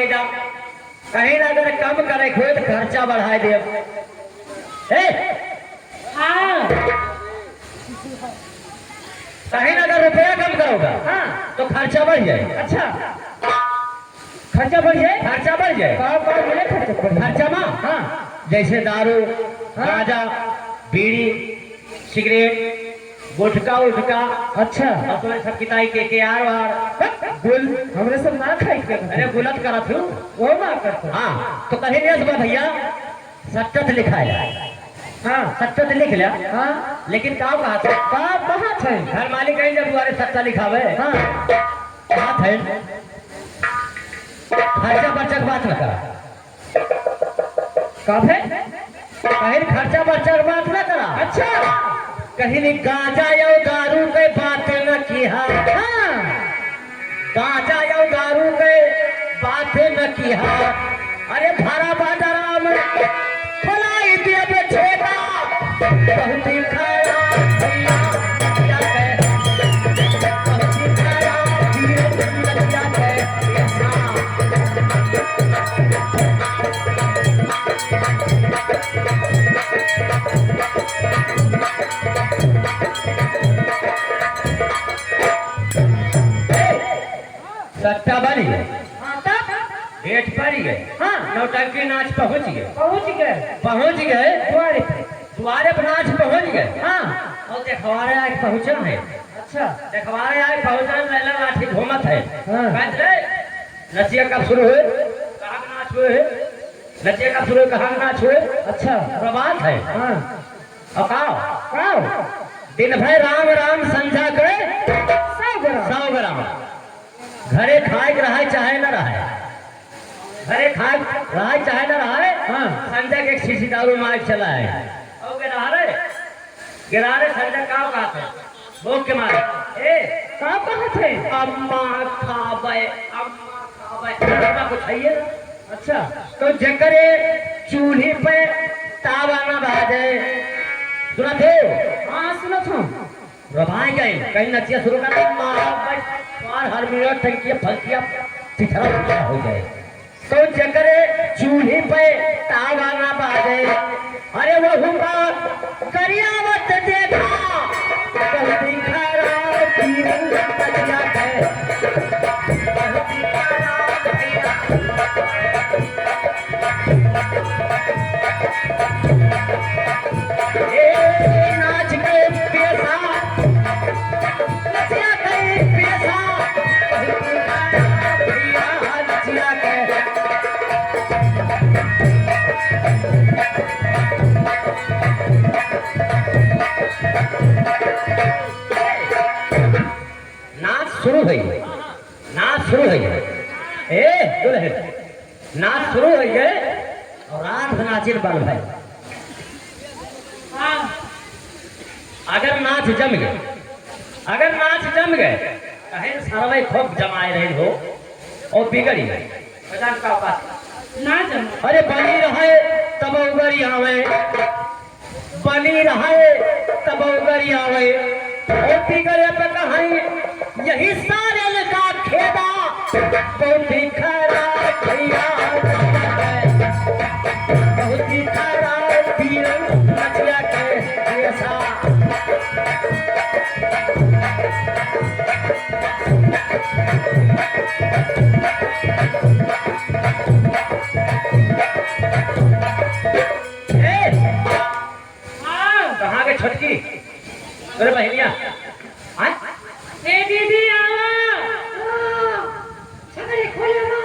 कही जा कहीं ना अगर कम करे खोए तो खर्चा बढ़ाए दे हाँ कहीं ना अगर रुपया कम करोगा हाँ तो खर्चा बढ़ जाए। अच्छा खर्चा बढ़ जाए। खर्चा बढ़ जाए। कहाँ मिले खर्चा बढ़ खर्चा माँ हाँ जैसे दारू गांजा बीड़ी सिगरेट गुटखा उठका अच्छा और तुम्हें सब किताई के आर वार गुल हमरे सब ना खाई के अरे गुलत करा थू वो ना करता हाँ तो कहीं नहीं बा भैया सच्चत लिखा है। हाँ सच्चत लिख लिया हाँ लेकिन का कहा था कहाँ थे घर मालिक कहीं जब दुआरे सच्चा लिखावे हाँ कहा थे खर्चा बर्चा की बात न करा कहाँ थे कहीं खर्चा बर्चा की बात न करा। अच्छा कहीं नहीं गांजा या दारू के बात न किया हाँ गांजा या दारू के बात न किया अरे भरा बाजारा में खुलाई दिया बेचेगा बहुत ही खराब भैया क्या कहे बहुत ही खराब धीरे क्या कहे सट्टा बनी गए डेट पड़ गए हाँ नौटंकी नाच पहुंच गए पहुँच गए द्वारे पे द्वारे पर नाच पहुंच गए। हाँ और देखवारे आए पहुंचा है अच्छा देखवारे आए पहुंचा लैला लाठी घूमत है हाँ। कहते रे नचिया कब शुरू हुए कहाँ का नाच हुए नचिया कब शुरू हुए कहाँ का नाच हुए अच्छा प्रभात है हाँ और काओ आओ दिन भर राम राम संध्या करे 100 ग्राम घरे खाए के रहे चाहे न रहे घरे खाए रहे चाहे न रहे हाँ संजय के एक शीशी दारू मार चला है और गिरा रहे संजय काव कहा थे भूख के मारे कहाँ थे अम्मा खावे अम्मा कुछ है ये अच्छा तो जकरे चूल्हे पे तावा न बाजे सुना थे हाँ सुना था रभाई गए कहीं नचिया शुरू कर मार हर मिनट टंकिया फंकिया चिथरा हो जाए तो जकरे चूल्हे पे तावा ना बाजे अरे वो हुआ करियावत देखा बहुत ही खराब पीरंग बजिया है बहुत ही खराब ए नाच के पैसा नचिया के पैसा बहुत ही खराब भैया नचिया के नाच शुरू हुई नाच शुरू हुई नाच शुरू हो गए और रात नाचिर बन भाई अगर नाच जम गए कहीं सरवे खूब जमाए रहे हो और बिगड़ी गए ना जमा अरे बनी रहे तब उगरी आवे बनी रहे तब उगरी आवे और बिगड़े पे कहीं यही सारे का खेदा बहुत ही खराब भैया बहुत ही खराब पीरंग नचिया के ऐसा कहाँ के छटकी मेरे बहनिया दीदी आवा छगड़े खोलेगा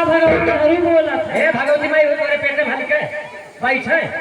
भगवती हरी बोला भगवती माई पेट में भली के भाई छै